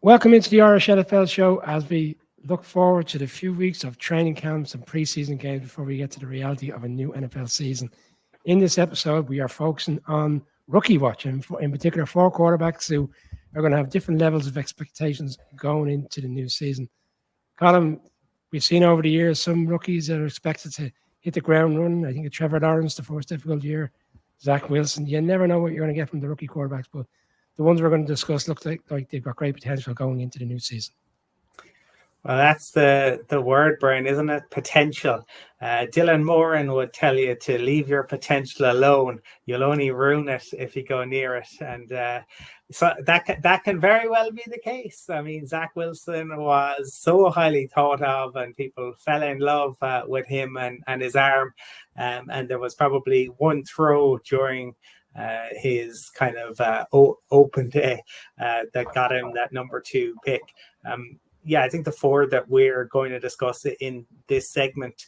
Welcome into the Irish NFL show as we look forward to the few weeks of training camps and preseason games before we get to the reality of a new NFL season. In this episode, we are focusing on rookie watch, and in particular, 4 quarterbacks who are going to have different levels of expectations going into the new season. Colin, we've seen over the years some rookies that are expected to hit the ground running. I think of Trevor Lawrence, the first difficult year, Zach Wilson. You never know what you're going to get from the rookie quarterbacks, but the ones we're going to discuss look like they've got great potential going into the new season. Well, that's the word, Brian, isn't it? Potential. Dylan Moran would tell you to leave your potential alone. You'll only ruin it if you go near it. And so that can very well be the case. I mean, Zach Wilson was so highly thought of and people fell in love with him and his arm. And there was probably one throw during his kind of open day that got him that number 2 pick. I think the 4 that we're going to discuss in this segment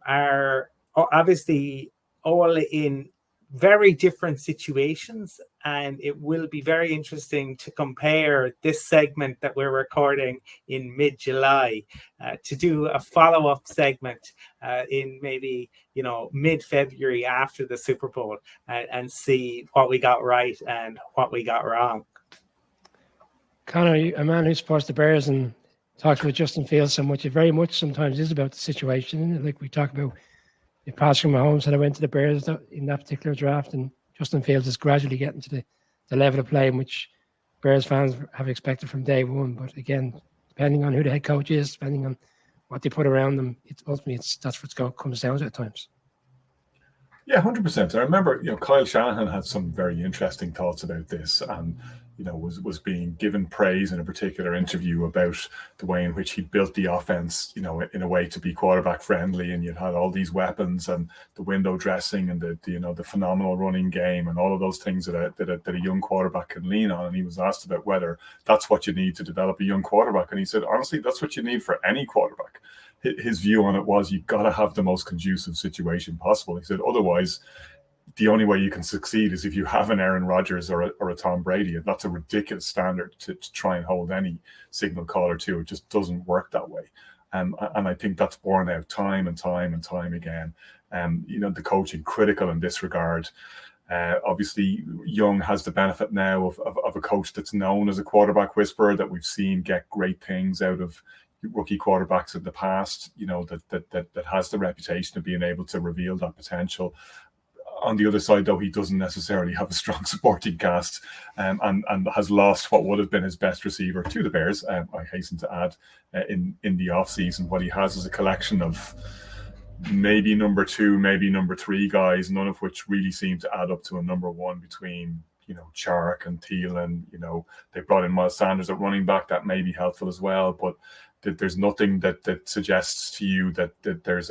are obviously all in very different situations, and it will be very interesting to compare this segment that we're recording in mid-July to do a follow-up segment in maybe mid-February after the Super Bowl and see what we got right and what we got wrong. Conor, a man who supports the Bears and talks with Justin Fields so much, it very much sometimes is about the situation. Like we talk about if Patrick Mahomes had went to the Bears in that particular draft, and Justin Fields is gradually getting to the level of play in which Bears fans have expected from day one. But again, depending on who the head coach is, depending on what they put around them, that's what comes down to at times. Yeah, 100%. I remember, Kyle Shanahan had some very interesting thoughts about this, and was being given praise in a particular interview about the way in which he built the offense, in a way to be quarterback friendly, and you'd had all these weapons and the window dressing and the phenomenal running game and all of those things that a young quarterback can lean on. And he was asked about whether that's what you need to develop a young quarterback, and he said, honestly, that's what you need for any quarterback. His view on it was you've got to have the most conducive situation possible. He said, otherwise, the only way you can succeed is if you have an Aaron Rodgers or a Tom Brady. And that's a ridiculous standard to try and hold any signal caller to. It just doesn't work that way. And I think that's borne out time and time and time again. The coaching critical in this regard. Obviously, Young has the benefit now of a coach that's known as a quarterback whisperer that we've seen get great things out of rookie quarterbacks in the past, that has the reputation of being able to reveal that potential. On the other side, though, he doesn't necessarily have a strong supporting cast and has lost what would have been his best receiver to the Bears, I hasten to add, in the offseason. What he has is a collection of maybe number 2, maybe number 3 guys, none of which really seem to add up to a number 1 between Chark and Thielen. They brought in Miles Sanders at running back. That may be helpful as well, but there's nothing that suggests to you that there's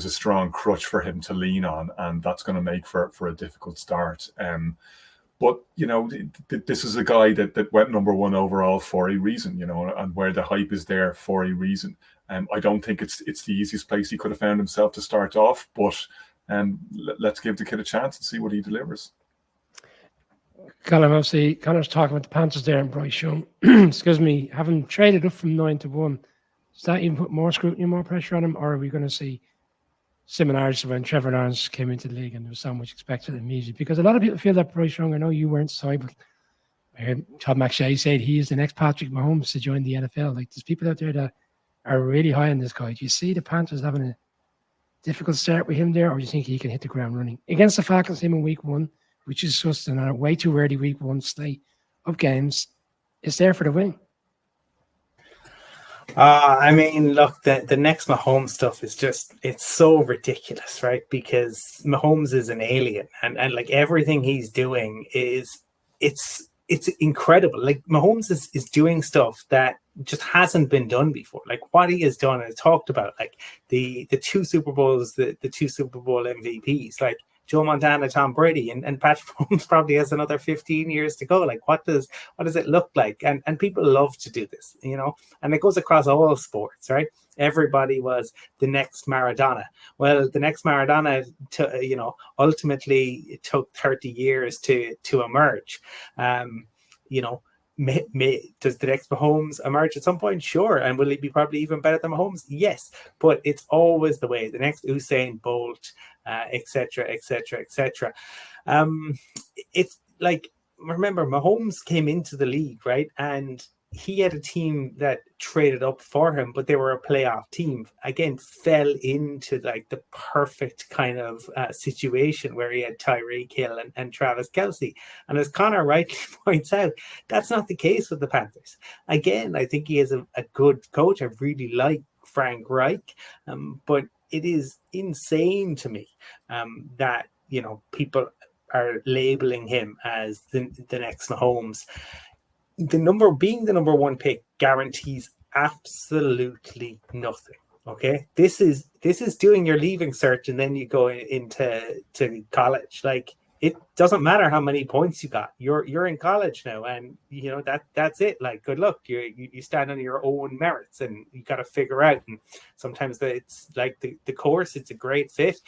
a strong crutch for him to lean on, and that's going to make for a difficult start. But this is a guy that went number 1 overall for a reason, and where the hype is there for a reason. I don't think it's the easiest place he could have found himself to start off, but let's give the kid a chance and see what he delivers. Colin, obviously, Conor's talking about the Panthers there and Bryce Young. Excuse me, having traded up from 9 to 1, does that even put more scrutiny and more pressure on him, or are we going to see similarities to when Trevor Lawrence came into the league and there was so much expected immediately? Because a lot of people feel that Bryce Young, I know you weren't side, but I heard Todd McShay said he is the next Patrick Mahomes to join the NFL. Like, there's people out there that are really high on this guy. Do you see the Panthers having a difficult start with him there, or do you think he can hit the ground running? Against the Falcons, him in week 1, which is just a way too early week 1 slate of games, is there for the win. Look, the next Mahomes stuff is it's so ridiculous, right? Because Mahomes is an alien, and like everything he's doing it's incredible. Like Mahomes is doing stuff that just hasn't been done before. Like what he has done and talked about, like the 2 Super Bowls, the 2 Super Bowl MVPs, like Joe Montana, Tom Brady, and Patrick Mahomes probably has another 15 years to go. Like, what does it look like? And people love to do this, and it goes across all sports, right? Everybody was the next Maradona. Well, the next Maradona, ultimately it took 30 years to emerge. does the next Mahomes emerge at some point? Sure. And will he be probably even better than Mahomes? Yes. But it's always the way. The next Usain Bolt, etc., etc., etc. It's like, remember, Mahomes came into the league, right? And he had a team that traded up for him, but they were a playoff team. Again, fell into like the perfect kind of situation where he had Tyreek Hill and Travis Kelce. And as Connor rightly points out, that's not the case with the Panthers. Again, I think he is a good coach. I really like Frank Reich, but it is insane to me that, you know, people are labeling him as the next Mahomes. Being the number one pick guarantees absolutely nothing. Okay, this is doing your leaving cert and then you go into college. Like, it doesn't matter how many points you got. You're in college now, and you know that's it. Like, good luck. You stand on your own merits, and you got to figure out. And sometimes it's like the course. It's a great fit.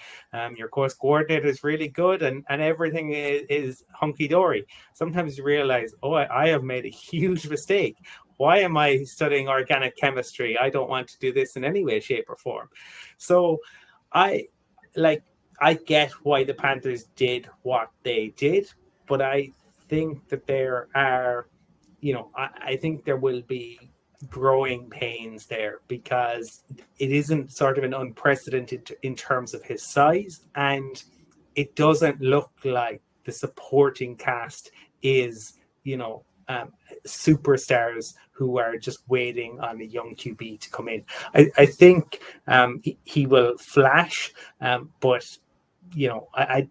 Your course coordinator is really good, and everything is hunky dory. Sometimes you realize, oh, I have made a huge mistake. Why am I studying organic chemistry? I don't want to do this in any way, shape, or form. So, I get why the Panthers did what they did, but I think that there are, you know, I think there will be growing pains there because it isn't sort of an unprecedented in terms of his size, and it doesn't look like the supporting cast is, you know, superstars who are just waiting on a young QB to come in. I think he will flash, but you know,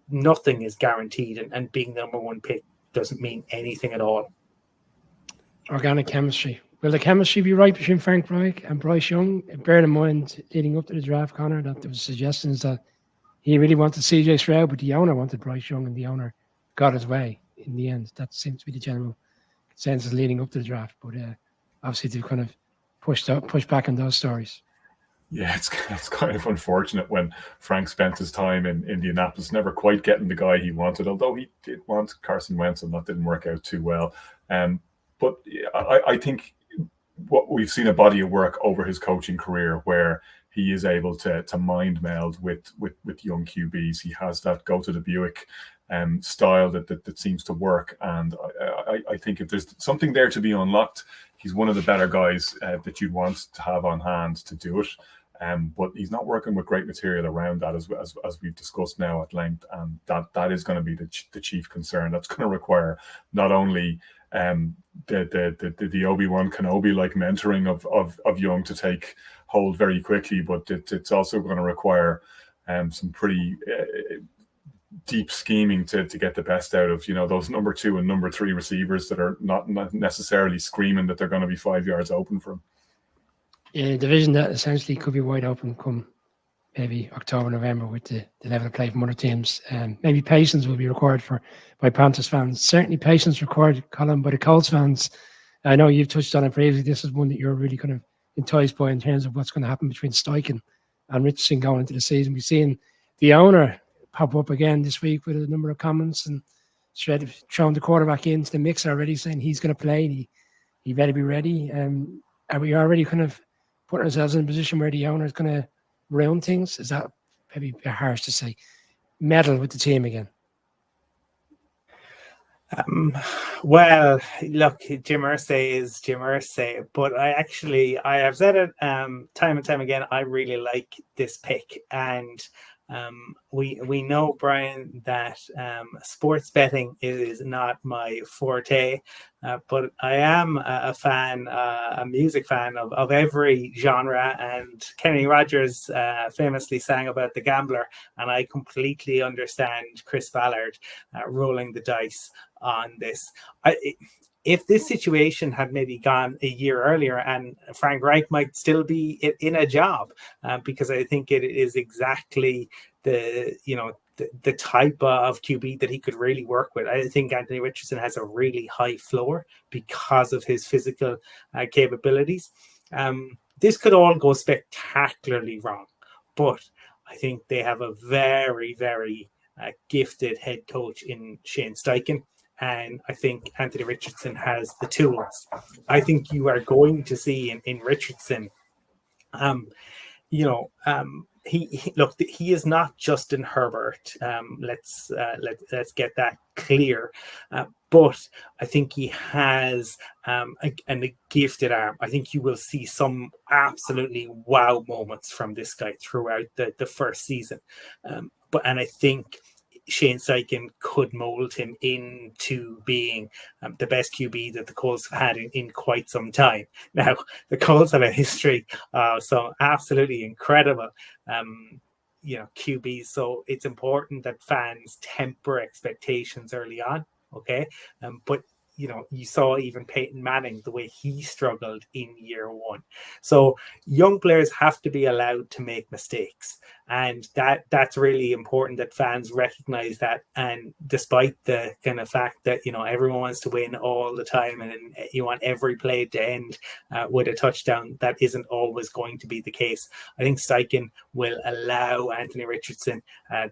nothing is guaranteed, and being the number one pick doesn't mean anything at all. Organic chemistry. Will the chemistry be right between Frank Reich and Bryce Young? Bear in mind, leading up to the draft, Connor, that there was suggestions that he really wanted CJ Stroud, but the owner wanted Bryce Young, and the owner got his way in the end. That seems to be the general consensus leading up to the draft. But obviously, they've kind of pushed back on those stories. Yeah, it's kind of unfortunate when Frank spent his time in Indianapolis never quite getting the guy he wanted, although he did want Carson Wentz, and that didn't work out too well. But I think what we've seen a body of work over his coaching career where he is able to mind meld with young QBs. He has that go to the Buick style that seems to work, and I think if there's something there to be unlocked, he's one of the better guys that you'd want to have on hand to do it. But he's not working with great material around that, as we've discussed now at length, and that is going to be the chief concern. That's going to require not only the Obi-Wan Kenobi like mentoring of Young to take hold very quickly, but it's also going to require some pretty deep scheming to get the best out of, you know, those number 2 and number 3 receivers that are not necessarily screaming that they're going to be 5 yards open for him. Yeah, a division that essentially could be wide open come maybe October, November with the level of play from other teams. Maybe patience will be required by Panthers fans. Certainly patience required, Colin, by the Colts fans. I know you've touched on it previously. This is one that you're really kind of enticed by in terms of what's going to happen between Steichen and Richardson going into the season. We've seen the owner pop up again this week with a number of comments and throwing the quarterback into the mix already, saying he's going to play. He better be ready. Are we already kind of putting ourselves in a position where the owner is going to ruin things? Is that maybe a bit harsh to say? Meddle with the team again? Well, look, Jim Irsay is Jim Irsay, but I have said it time and time again. I really like this pick, and we know, Brian, that sports betting is not my forte, but I am a fan, a music fan of every genre, and Kenny Rogers famously sang about the gambler, and I completely understand Chris Ballard rolling the dice on this. If this situation had maybe gone a year earlier, and Frank Reich might still be in a job, because I think it is exactly the type of QB that he could really work with. I think Anthony Richardson has a really high floor because of his physical capabilities. This could all go spectacularly wrong, but I think they have a very, very gifted head coach in Shane Steichen. and I think Anthony Richardson has the tools. I think you are going to see in Richardson, he is not Justin Herbert. Let's get that clear. But I think he has a gifted arm. I think you will see some absolutely wow moments from this guy throughout the first season. And I think Shane Steichen could mold him into being the best QB that the Colts have had in quite some time. Now, the Colts have a history of some absolutely incredible QBs, so it's important that fans temper expectations early on, okay? But you saw even Peyton Manning, the way he struggled in year one. So young players have to be allowed to make mistakes. And that's really important that fans recognize that. And despite the kind of fact that, everyone wants to win all the time and you want every play to end with a touchdown, that isn't always going to be the case. I think Steichen will allow Anthony Richardson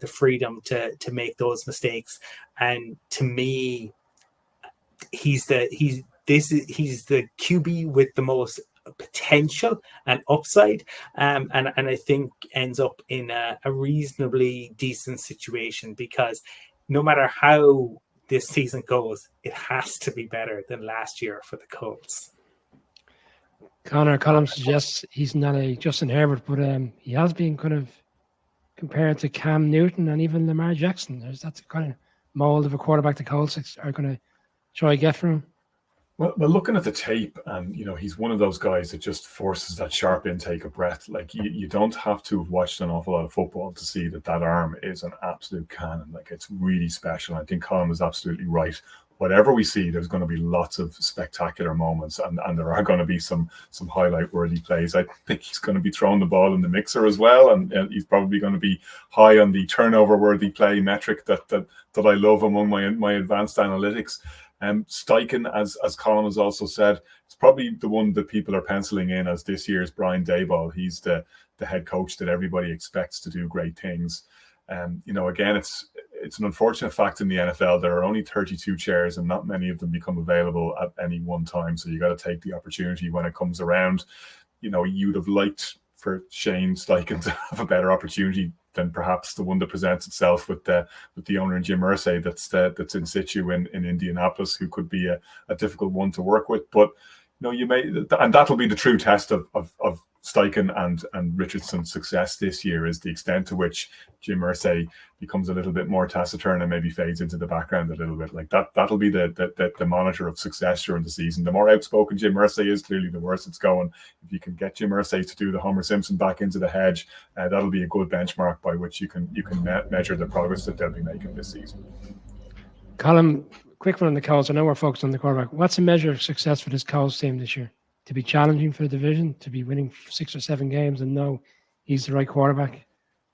the freedom to make those mistakes. And to me, he's the QB with the most potential and upside, and I think ends up in a reasonably decent situation, because no matter how this season goes, it has to be better than last year for the Colts. Connor Column suggests he's not a Justin Herbert, but he has been kind of compared to Cam Newton and even Lamar Jackson. That's the kind of mold of a quarterback the Colts are going to try to get from him. Well, looking at the tape, and he's one of those guys that just forces that sharp intake of breath. Like you don't have to have watched an awful lot of football to see that arm is an absolute cannon. Like, it's really special. I think Colin was absolutely right. Whatever we see, there's going to be lots of spectacular moments, and there are going to be some highlight-worthy plays. I think he's going to be throwing the ball in the mixer as well, and he's probably going to be high on the turnover-worthy play metric that I love among my advanced analytics. Steichen, as Colin has also said, it's probably the one that people are penciling in as this year's Brian Daboll. He's the head coach that everybody expects to do great things. Again, it's an unfortunate fact in the NFL. There are only 32 chairs, and not many of them become available at any one time. So you got to take the opportunity when it comes around. You'd have liked for Shane Steichen to have a better opportunity than perhaps the one that presents itself with the owner in Jim Irsay that's in situ in Indianapolis, who could be a difficult one to work with. But you may, and that'll be the true test of Steichen and Richardson's success this year, is the extent to which Jim Irsay becomes a little bit more taciturn and maybe fades into the background a little bit. Like that'll be the monitor of success during the season. The more outspoken Jim Irsay is, clearly the worse it's going. If you can get Jim Irsay to do the Homer Simpson back into the hedge, that'll be a good benchmark by which you can measure the progress that they'll be making this season. Colin, quick one on the Colts. I know we're focused on the quarterback. What's a measure of success for this Colts team this year? To be challenging for the division, to be winning 6 or 7 games and know he's the right quarterback,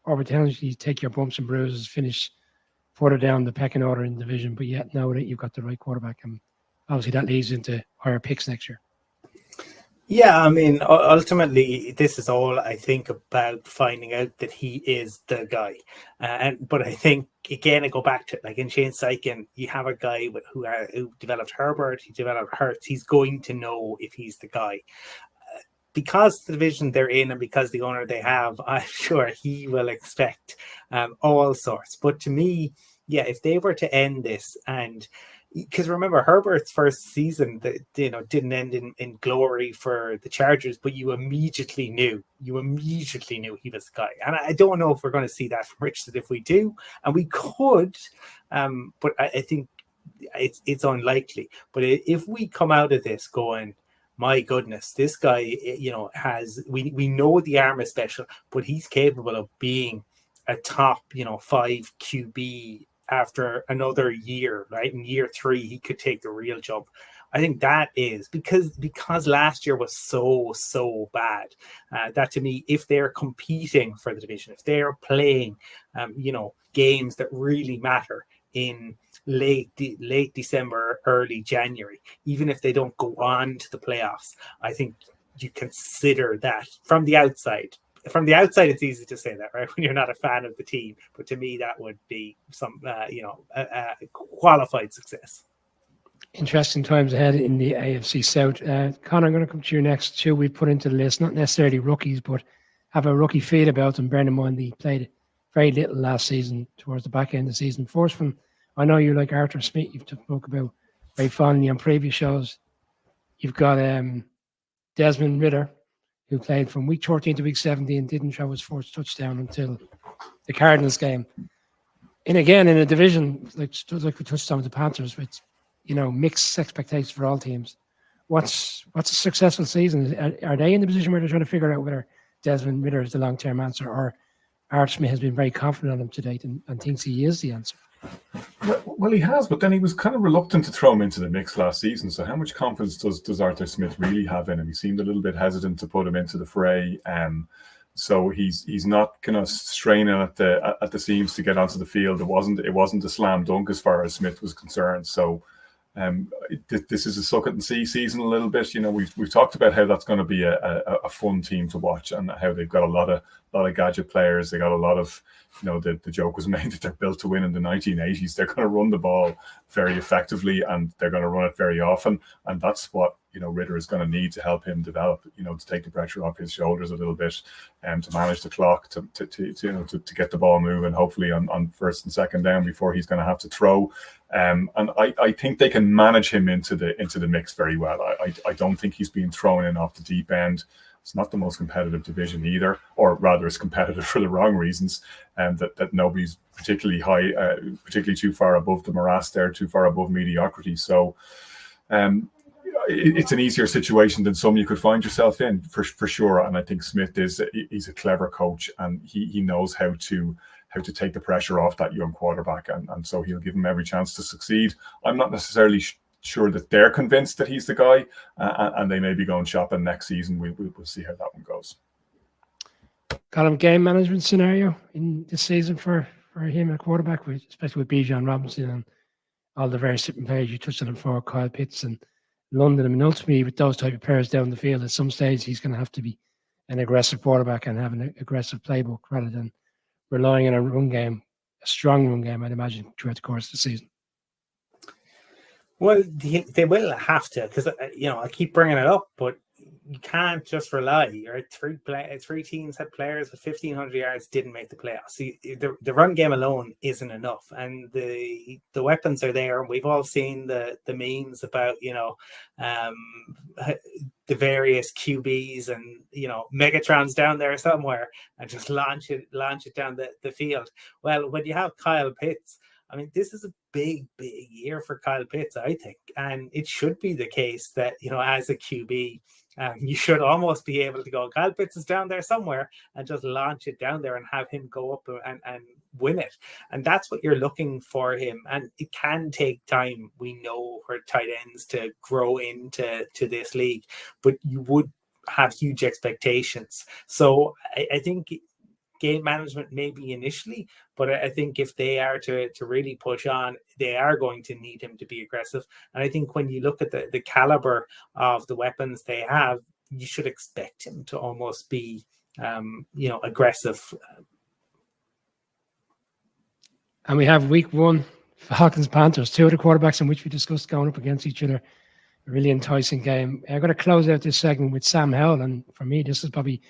or potentially take your bumps and bruises, finish further down the pecking order in the division, but yet know that you've got the right quarterback. And obviously that leads into higher picks next year. Yeah, I mean, ultimately, this is all, I think, about finding out that he is the guy. But I think, again, I go back to, like, in Shane Steichen, you have a guy who developed Herbert, he developed Hurts. He's going to know if he's the guy. Because the division they're in and because the owner they have, I'm sure he will expect all sorts. But to me, yeah, if they were to end this, and because remember, Herbert's first season, didn't end in glory for the Chargers, but you immediately knew he was the guy. And I don't know if we're going to see that from Richardson. If we do, and we could, but I think it's unlikely. But if we come out of this going, my goodness, this guy, we know the arm is special, but he's capable of being a top, 5 QB after another year, right? In year 3, he could take the real jump. I think that is because last year was so bad. That to me, if they're competing for the division, if they're playing, games that really matter in late December, early January, even if they don't go on to the playoffs, I think you consider that from the outside. From the outside, it's easy to say that, right? When you're not a fan of the team, but to me, that would be some, qualified success. Interesting times ahead in the AFC South. Conor, I'm going to come to you next. Two we've put into the list, not necessarily rookies, but have a rookie feel about them. Bearing in mind he played very little last season, towards the back end of the season. First one, I know you like Arthur Smith, you've spoke about very fondly on previous shows. You've got Desmond Ridder, who played from week 14 to week 17, didn't show his first touchdown until the Cardinals game. And again, in a division like we touched on with the Panthers, with mixed expectations for all teams. What's a successful season? Are they in the position where they're trying to figure out whether Desmond Ridder is the long-term answer, or Art Smith has been very confident on him to date and thinks he is the answer? Well, he has, but then he was kind of reluctant to throw him into the mix last season. So how much confidence does Arthur Smith really have in him? He seemed a little bit hesitant to put him into the fray. So he's not kind of straining at the seams to get onto the field. It wasn't a slam dunk as far as Smith was concerned. So this is a suck it and see season a little bit. We've talked about how that's going to be a fun team to watch, and how they've got a lot of gadget players. They got a lot of, the joke was made that they're built to win in the 1980s. They're going to run the ball very effectively, and they're going to run it very often, and that's what Ridder is going to need to help him develop. To take the pressure off his shoulders a little bit, and to manage the clock, to get the ball moving, hopefully on first and second down before he's going to have to throw. And I think they can manage him into the mix very well. I don't think he's being thrown in off the deep end. It's not the most competitive division either, or rather, it's competitive for the wrong reasons, and that nobody's particularly high, particularly too far above the morass there, too far above mediocrity. So, it's an easier situation than some you could find yourself in for sure. And I think Smith he's a clever coach, and he knows how to take the pressure off that young quarterback, and so he'll give him every chance to succeed. I'm not necessarily sure that they're convinced that he's the guy, and they may be going shopping next season. We'll see how that one goes. Got him game management scenario in this season for him at quarterback, especially with Bijan Robinson and all the various different players you touched on before, Kyle Pitts and London. I mean, ultimately, with those type of players down the field, at some stage he's going to have to be an aggressive quarterback and have an aggressive playbook rather than relying on a run game, a strong run game, I'd imagine, throughout the course of the season. Well, they will have to, because I keep bringing it up, but you can't just rely. Your three teams had players with 1,500 yards, didn't make the playoffs. See, the run game alone isn't enough, and the weapons are there. We've all seen the memes about the various QBs and Megatron's down there somewhere, and just launch it down the field. Well, when you have Kyle Pitts, I mean, this is a big year for Kyle Pitts, I think. And it should be the case that, as a QB, you should almost be able to go, Kyle Pitts is down there somewhere, and just launch it down there and have him go up and win it. And that's what you're looking for him. And it can take time. We know for tight ends to grow into this league, but you would have huge expectations. So I think game management maybe initially, but I think if they are to really push on, they are going to need him to be aggressive. And I think when you look at the caliber of the weapons they have, you should expect him to almost be, aggressive. And we have week 1, Falcons Panthers, two of the quarterbacks in which we discussed going up against each other. A really enticing game. I'm going to close out this segment with Sam Howell, and for me, this is probably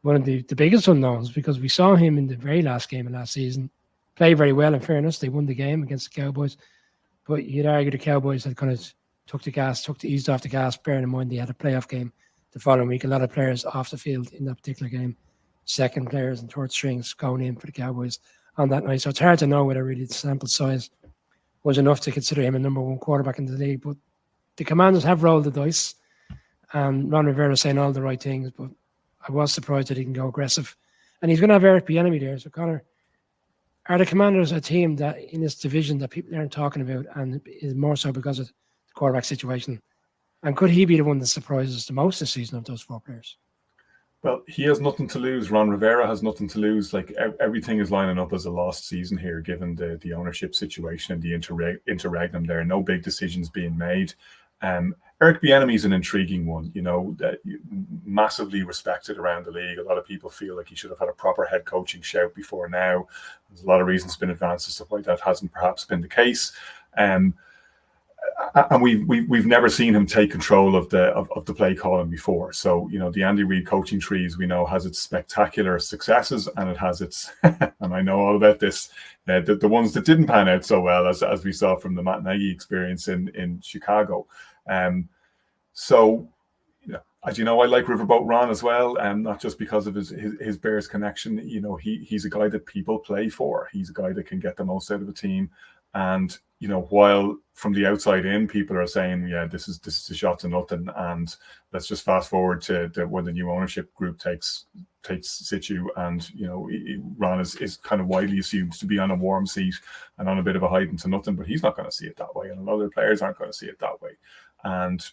one of the biggest unknowns, because we saw him in the very last game of last season play very well. In fairness, they won the game against the Cowboys, but you'd argue the Cowboys had kind of eased off the gas, bearing in mind they had a playoff game the following week. A lot of players off the field in that particular game, second players and third strings going in for the Cowboys on that night. So it's hard to know whether really the sample size was enough to consider him a number 1 quarterback in the league. But the Commanders have rolled the dice, and Ron Rivera saying all the right things, but I was surprised that he can go aggressive. And he's going to have Eric Bieniemy there. So, Conor, are the Commanders a team that in this division that people aren't talking about, and is more so because of the quarterback situation? And could he be the one that surprises the most this season of those 4 players? Well, he has nothing to lose. Ron Rivera has nothing to lose. Like, everything is lining up as a lost season here, given the ownership situation and the interregnum there. No big decisions being made. Eric Bieniemy is an intriguing one, that massively respected around the league. A lot of people feel like he should have had a proper head coaching shout before now. There's a lot of reasons been advanced and stuff like that. Hasn't perhaps been the case. and we've never seen him take control of the play calling before. So the Andy Reid coaching tree, as we know, has its spectacular successes, and it has its and I know all about this, the ones that didn't pan out so well, as we saw from the Matt Nagy experience in Chicago. So as you know, I like Riverboat Ron as well, and not just because of his Bears connection. He's a guy that people play for. He's a guy that can get the most out of a team. And while from the outside in, people are saying, yeah, this is a shot to nothing, and let's just fast forward to when the new ownership group takes situ, and Ron is kind of widely assumed to be on a warm seat and on a bit of a hiding to nothing, but he's not going to see it that way, and a lot of the players aren't going to see it that way. And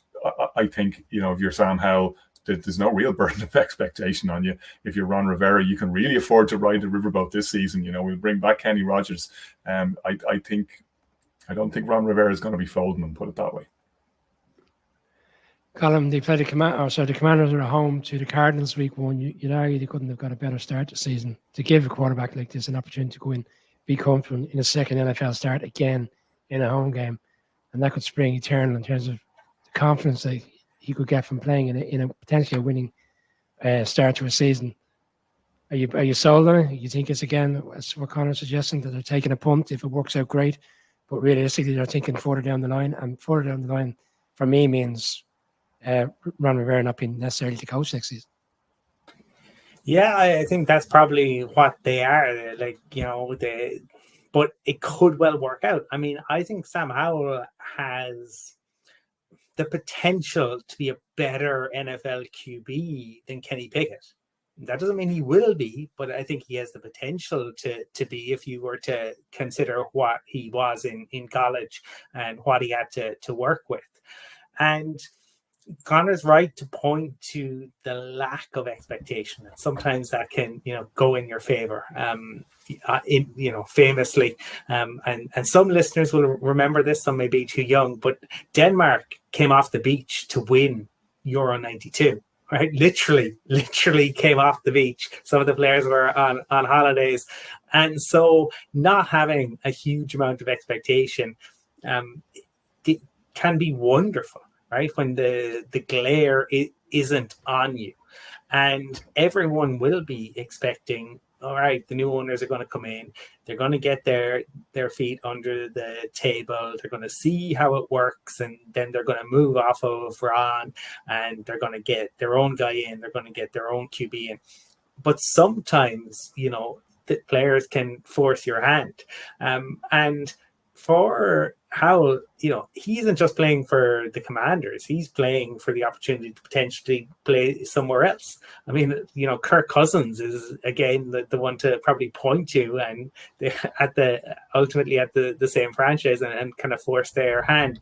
I think if you're Sam Howell, there's no real burden of expectation on you. If you're Ron Rivera, you can really afford to ride the riverboat this season. We'll bring back Kenny Rogers. I don't think Ron Rivera is going to be folding them, put it that way. Colin, they play the Commanders are at home to the Cardinals week 1. You'd argue they couldn't have got a better start to the season to give a quarterback like this an opportunity to go in, be comfortable in a second NFL start again in a home game, and that could spring eternal in terms of the confidence that he could get from playing in a potentially a winning start to a season. Are you sold on it? You think it's, again, as what Connor's suggesting, that they're taking a punt if it works out great, but realistically they're thinking further down the line, and further down the line for me means Ron Rivera not being necessarily the coach next season? Yeah, I think that's probably what they are. But it could well work out. I mean, I think Sam Howell has the potential to be a better NFL QB than Kenny Pickett. That doesn't mean he will be, but I think he has the potential to be, if you were to consider what he was in college and what he had to work with. And Connor's right to point to the lack of expectation, and sometimes that can go in your favor. Famously, and some listeners will remember this, some may be too young, but Denmark came off the beach to win Euro 92. Right, literally came off the beach. Some of the players were on holidays, and so not having a huge amount of expectation it can be wonderful, right? When the glare isn't on you, and everyone will be expecting, all right, the new owners are going to come in. They're going to get their feet under the table. They're going to see how it works, and then they're going to move off of Ron, and they're going to get their own guy in. They're going to get their own QB in. But sometimes, the players can force your hand. And for Howell, he isn't just playing for the Commanders. He's playing for the opportunity to potentially play somewhere else. I mean, Kirk Cousins is, again, the one to probably point to, and ultimately at the same franchise, and kind of force their hand.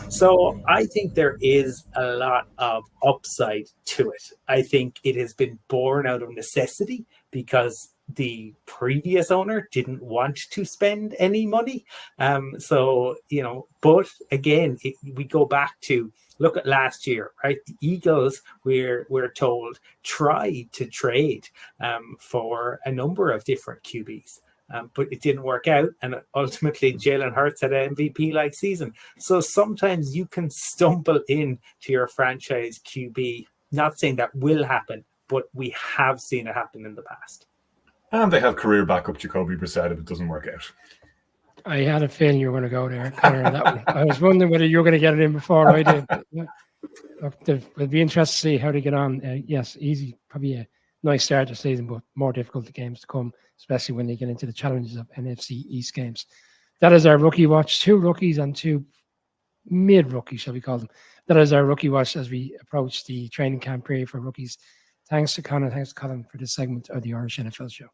So I think there is a lot of upside to it. I think it has been born out of necessity because the previous owner didn't want to spend any money. But again, we go back to look at last year, right? The Eagles, we're told, tried to trade for a number of different QBs. But it didn't work out, and ultimately Jalen Hurts had an MVP-like season. So sometimes you can stumble into your franchise QB. Not saying that will happen, but we have seen it happen in the past. And they have career backup Jacoby Brissett if it doesn't work out. I had a feeling you were going to go there, Connor, on that one. I was wondering whether you were going to get it in before I did. It'll be interesting to see how they get on. Yes, easy, probably a nice start to the season, but more difficult the games to come, especially when they get into the challenges of NFC East games. That is our rookie watch. 2 rookies and 2 mid-rookies, shall we call them. That is our rookie watch as we approach the training camp period for rookies. Thanks to Connor, thanks to Colin for this segment of the Irish NFL Show.